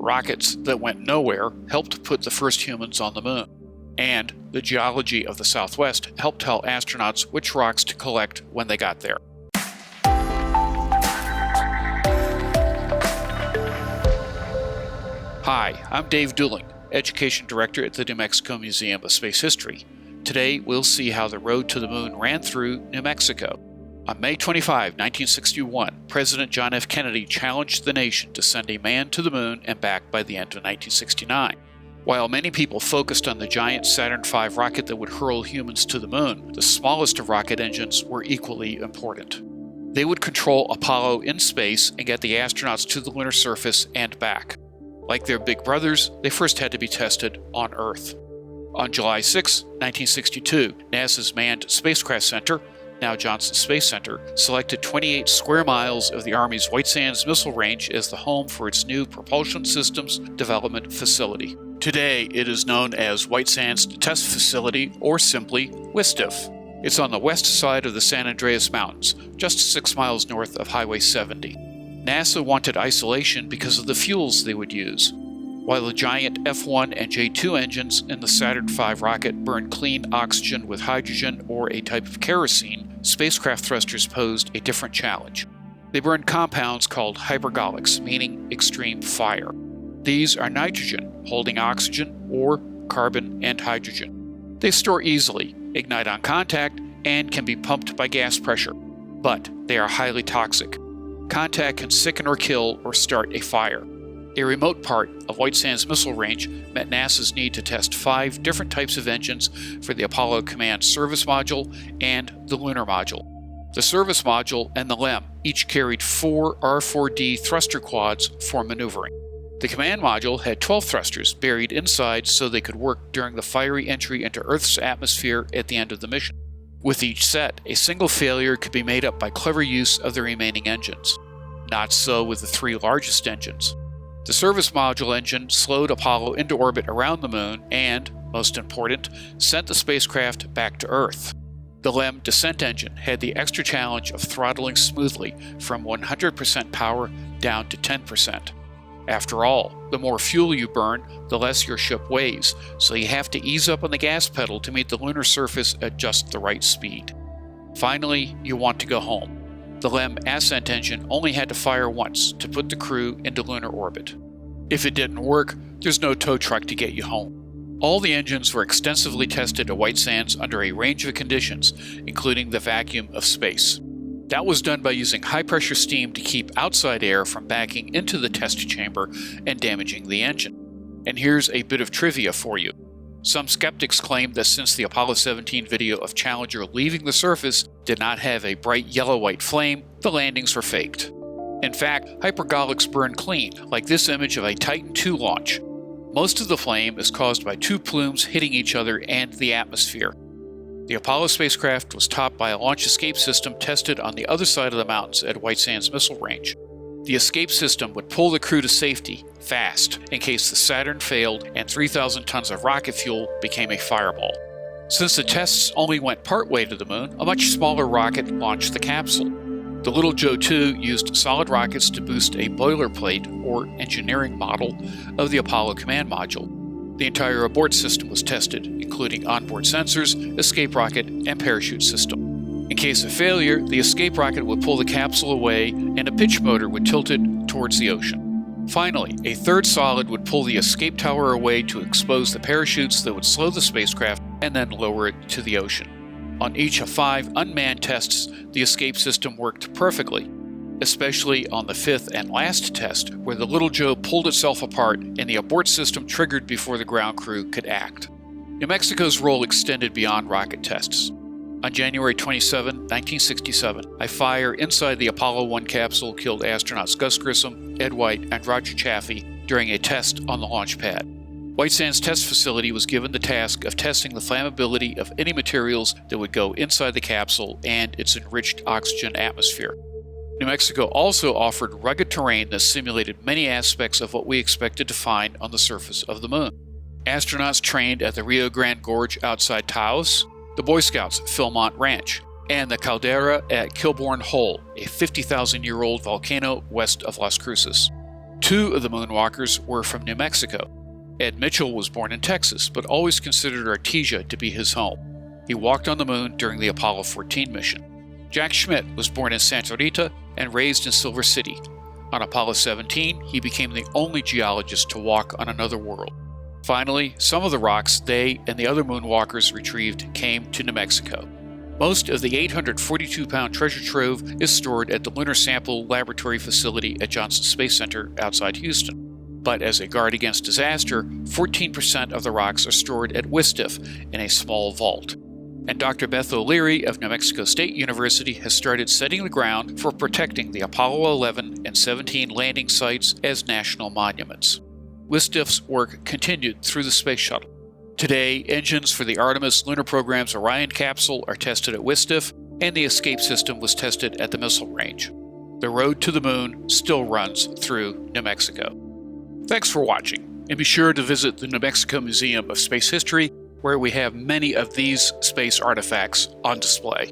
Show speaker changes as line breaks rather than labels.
rockets that went nowhere helped put the first humans on the moon. And the geology of the Southwest helped tell astronauts which rocks to collect when they got there. Hi, I'm Dave Dooling, Education Director at the New Mexico Museum of Space History. Today, we'll see how the road to the moon ran through New Mexico. On May 25, 1961, President John F. Kennedy challenged the nation to send a man to the moon and back by the end of 1969. While many people focused on the giant Saturn V rocket that would hurl humans to the moon, the smallest of rocket engines were equally important. They would control Apollo in space and get the astronauts to the lunar surface and back. Like their big brothers, they first had to be tested on Earth. On July 6, 1962, NASA's Manned Spacecraft Center, now Johnson Space Center, selected 28 square miles of the Army's White Sands Missile Range as the home for its new Propulsion Systems Development Facility. Today, it is known as White Sands Test Facility, or simply WSTF. It's on the west side of the San Andreas Mountains, just 6 miles north of Highway 70. NASA wanted isolation because of the fuels they would use. While the giant F-1 and J-2 engines in the Saturn V rocket burned clean oxygen with hydrogen or a type of kerosene, spacecraft thrusters posed a different challenge. They burned compounds called hypergolics, meaning extreme fire. These are nitrogen, holding oxygen, or carbon and hydrogen. They store easily, ignite on contact, and can be pumped by gas pressure, but they are highly toxic. Contact can sicken or kill or start a fire. A remote part of White Sands Missile Range met NASA's need to test 5 different types of engines for the Apollo Command Service Module and the Lunar Module. The Service Module and the LEM each carried 4 R-4D thruster quads for maneuvering. The Command Module had 12 thrusters buried inside so they could work during the fiery entry into Earth's atmosphere at the end of the mission. With each set, a single failure could be made up by clever use of the remaining engines. Not so with the 3 largest engines. The Service Module engine slowed Apollo into orbit around the moon and, most important, sent the spacecraft back to Earth. The LEM descent engine had the extra challenge of throttling smoothly from 100% power down to 10%. After all, the more fuel you burn, the less your ship weighs, so you have to ease up on the gas pedal to meet the lunar surface at just the right speed. Finally, you want to go home. The LEM ascent engine only had to fire once to put the crew into lunar orbit. If it didn't work, there's no tow truck to get you home. All the engines were extensively tested at White Sands under a range of conditions, including the vacuum of space. That was done by using high-pressure steam to keep outside air from backing into the test chamber and damaging the engine. And here's a bit of trivia for you. Some skeptics claim that since the Apollo 17 video of Challenger leaving the surface did not have a bright yellow-white flame, the landings were faked. In fact, hypergolics burn clean, like this image of a Titan II launch. Most of the flame is caused by 2 plumes hitting each other and the atmosphere. The Apollo spacecraft was topped by a launch escape system tested on the other side of the mountains at White Sands Missile Range. The escape system would pull the crew to safety, fast, in case the Saturn failed and 3,000 tons of rocket fuel became a fireball. Since the tests only went partway to the moon, a much smaller rocket launched the capsule. The Little Joe 2 used solid rockets to boost a boilerplate, or engineering model, of the Apollo Command Module. The entire abort system was tested, including onboard sensors, escape rocket, and parachute system. In case of failure, the escape rocket would pull the capsule away and a pitch motor would tilt it towards the ocean. Finally, a third solid would pull the escape tower away to expose the parachutes that would slow the spacecraft and then lower it to the ocean. On each of 5 unmanned tests, the escape system worked perfectly, especially on the 5th and last test, where the Little Joe pulled itself apart and the abort system triggered before the ground crew could act. New Mexico's role extended beyond rocket tests. On January 27, 1967, a fire inside the Apollo 1 capsule killed astronauts Gus Grissom, Ed White, and Roger Chaffee during a test on the launch pad. White Sands Test Facility was given the task of testing the flammability of any materials that would go inside the capsule and its enriched oxygen atmosphere. New Mexico also offered rugged terrain that simulated many aspects of what we expected to find on the surface of the moon. Astronauts trained at the Rio Grande Gorge outside Taos, the Boy Scouts Philmont Ranch, and the caldera at Kilbourne Hole, a 50,000-year-old volcano west of Las Cruces. Two of the moonwalkers were from New Mexico. Ed Mitchell was born in Texas, but always considered Artesia to be his home. He walked on the moon during the Apollo 14 mission. Jack Schmitt was born in Santa Rita and raised in Silver City. On Apollo 17, he became the only geologist to walk on another world. Finally, some of the rocks they and the other moonwalkers retrieved came to New Mexico. Most of the 842-pound treasure trove is stored at the Lunar Sample Laboratory Facility at Johnson Space Center outside Houston. But as a guard against disaster, 14% of the rocks are stored at WSTF in a small vault. And Dr. Beth O'Leary of New Mexico State University has started setting the ground for protecting the Apollo 11 and 17 landing sites as national monuments. WSTF's work continued through the space shuttle. Today, engines for the Artemis lunar program's Orion capsule are tested at WSTF, and the escape system was tested at the missile range. The road to the moon still runs through New Mexico. Thanks for watching, and be sure to visit the New Mexico Museum of Space History, where we have many of these space artifacts on display.